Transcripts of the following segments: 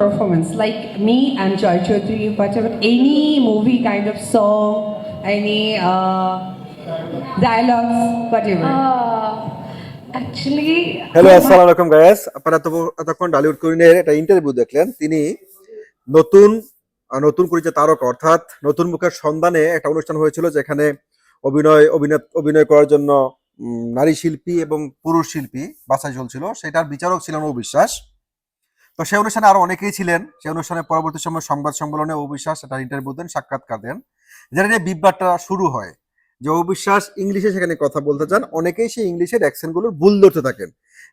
performance like me and Joy Chaudhary, whatever, any movie kind of song, any dialogues, whatever. Actually, hello আসসালামু আলাইকুম guys, আপনারা এতক্ষণ ডলিউড কুইনের একটা interview দেখলেন। তিনি নতুন নতুন করে যে তারকা অর্থাৎ নতুন মুখের সন্ধানে একটা অনুষ্ঠান হয়েছিল, যেখানে অভিনয় করার জন্য নারী শিল্পী এবং পুরুষ শিল্পী বাছাই চলছিল। সেটার বিচারক ছিলেন অবিশ্বাস। তো সেই অনুষ্ঠানে আরো অনেকেই ছিলেন। সেই অনুষ্ঠানে পরবর্তী সময় সংবাদ সম্মেলনে অবিশ্বাস একটা ইন্টারভিউ দেন, সাক্ষাৎকার দেন, যেটা নিয়ে বিভ্রাটটা শুরু হয় যে অবিশ্বাস ইংলিশে সেখানে কথা বলতে চান। অনেকেই সেই ইংলিশের অ্যাকসেন্টগুলোর ভুল ধরতে থাকেন,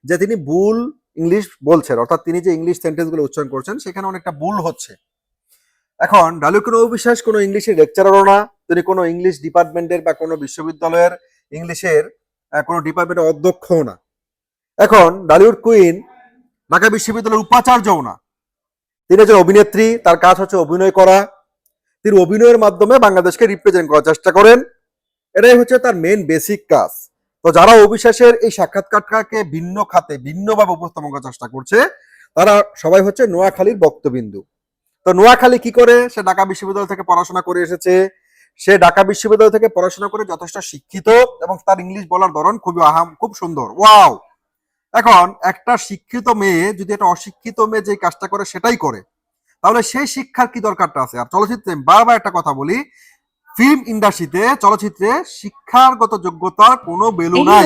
যে তিনি ভুল ইংলিশ বলছেন, অর্থাৎ তিনি যে ইংলিশ সেন্টেন্সগুলো উচ্চারণ করছেন সেখানে অনেকটা ভুল হচ্ছে। এখন ডালিউড কোনো অবিশ্বাস কোনো ইংলিশের লেকচারারও না, তিনি কোনো ইংলিশ ডিপার্টমেন্টের বা কোনো বিশ্ববিদ্যালয়ের ইংলিশের কোনো ডিপার্টমেন্টের অধ্যক্ষও না। এখন ডালিউড কুইন ঢাকা বিশ্ববিদ্যালয়ের উপাচার্যও না। তিনি একজন অভিনেত্রী, তার কাজ হচ্ছে অভিনয় করা। তিনি অভিনয়ের মাধ্যমে বাংলাদেশকে রিপ্রেজেন্ট করার চেষ্টা করেন, এটাই হচ্ছে তার মেন বেসিক কাজ। তো যারা অবিশ্বাসের এই সাক্ষাৎকারটাকে ভিন্ন খাতে ভিন্নভাবে উপস্থাপন করার চেষ্টা করছে, তারা সবাই হচ্ছে নোয়াখালীর বক্তবিন্দু। তো নোয়াখালী কি করে? সে ঢাকা বিশ্ববিদ্যালয় থেকে পড়াশোনা করে এসেছে। সে ঢাকা বিশ্ববিদ্যালয় থেকে পড়াশোনা করে যথেষ্ট শিক্ষিত এবং তার ইংলিশ বলার ধরন খুব সুন্দর, ওয়াও। এখন একটা শিক্ষিত মেয়ে যদি একটা অশিক্ষিত মেয়ে যে কাজটা করে সেটাই করে, তাহলে সেই শিক্ষার কি দরকারটা আছে? আর চলচ্চিত্রে বারবার একটা কথা বলি, ফিল্ম ইন্ডাস্ট্রিতে চলচ্চিত্রে শিক্ষাগত যোগ্যতার কোনো ভ্যালু নাই।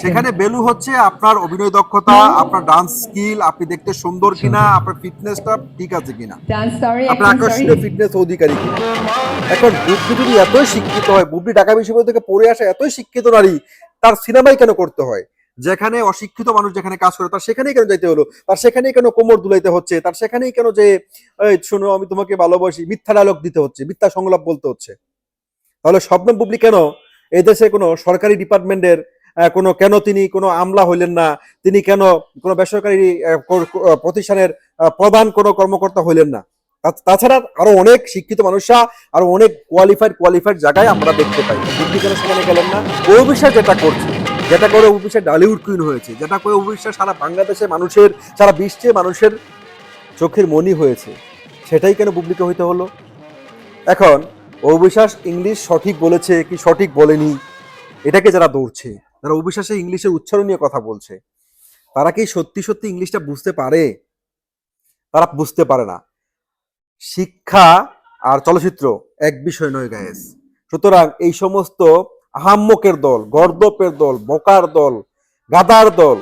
সেখানে ভ্যালু হচ্ছে আপনার অভিনয় দক্ষতা, আপনার ডান্স স্কিল, আপনি দেখতে সুন্দর কিনা, আপনার ফিটনেসটা ঠিক আছে কিনা, আপনার আকর্ষণীয় ফিটনেস অধিকারী কিনা। এখন বুবলি যদি এতই শিক্ষিত হয়, বুবলি ঢাকা বিশ্ববিদ্যালয় থেকে পড়ে আসা এতই শিক্ষিত নারী, তার সিনেমাই কেন করতে হয়? যেখানে অশিক্ষিত মানুষ যেখানে কাজ করে তার সেখানেই কেন যাইতে হলো? তার সেখানেই কেন কোমর দুলাইতে হচ্ছে? তার সেখানেই কেন যে শোনো আমি তোমাকে ভালোবাসি মিথ্যা ডায়লগ দিতে হচ্ছে, মিথ্যা সংলাপ বলতে হচ্ছে? তাহলে শবনম বুবলি কেন এই দেশে কোনো সরকারি ডিপার্টমেন্টের কেন তিনি কোনো আমলা হইলেন না? তিনি কেন কোনো বেসরকারি প্রতিষ্ঠানের প্রধান কোনো কর্মকর্তা হইলেন না? তাছাড়া আরো অনেক শিক্ষিত মানুষরা আরো অনেক কোয়ালিফাইড জায়গায় আমরা দেখতে পাই। বুবলি কেন সেখানে গেলেন না? অবিশ্বাস যেটা করছে, যেটা করে অবিশ্বাস ডালিউড কুইন হয়েছে, যেটা করে অবিশ্বাস সারা বাংলাদেশের মানুষের, সারা বিশ্বের মানুষের চোখের মনি হয়েছে, সেটাই কেন বুবলিকে হইতে হলো? এখন অবিশ্বাস ইংলিশ সঠিক বলেছে কি সঠিক বলেনি, এটাকে যারা দৌড়ছে, যারা অবিশ্বাসে ইংলিশের উচ্চারণ নিয়ে কথা বলছে, তারা কি সত্যি সত্যি ইংলিশটা বুঝতে পারে? তারা বুঝতে পারে না। শিক্ষা আর চলচ্চিত্র এক বিষয় নয় গায়েস। সুতরাং এই সমস্ত আহাম্মকের দল, গর্দপের দল, বোকার দল, গাদার দল,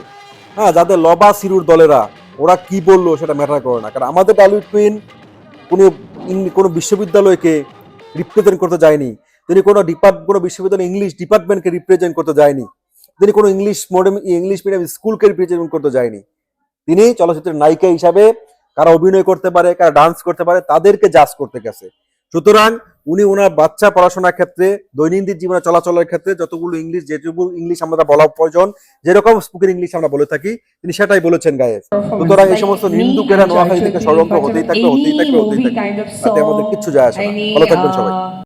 হ্যাঁ, যাদের লবা সিরুর দলেরা, ওরা কি বললো সেটা ম্যাটার করে না। কারণ আমাদের ডালিউড কুইন কোনো বিশ্ববিদ্যালয়কে রিপ্রেজেন্ট করতে যায়নি, তিনি কোনো বিশ্ববিদ্যালয় ইংলিশ ডিপার্টমেন্টকে রিপ্রেজেন্ট করতে যায়নি, তিনি কোনো ইংলিশ মিডিয়াম স্কুলকে রিপ্রেজেন্ট করতে যায়নি। তিনি চলচ্চিত্রের নায়িকা হিসাবে কারা অভিনয় করতে পারে, কারা ডান্স করতে পারে, তাদেরকে জাজ করতে গেছে। সুতরাং উনি ওনার বাচ্চা পড়াশোনার ক্ষেত্রে, দৈনন্দিন জীবনে চলাচলের ক্ষেত্রে যেটুকু ইংলিশ আমরা বলা প্রয়োজন, যেরকম স্পোকেন ইংলিশ আমরা বলে থাকি, তিনি সেটাই বলেছেন গায়ে। সুতরাং এই সমস্ত নিন্দুকেরা নোয়াখালী থেকে ষড়যন্ত্র হতেই থাকবে, তাতে আমাদের কিচ্ছু যায় আসে না। ভালো থাকবেন সবাই।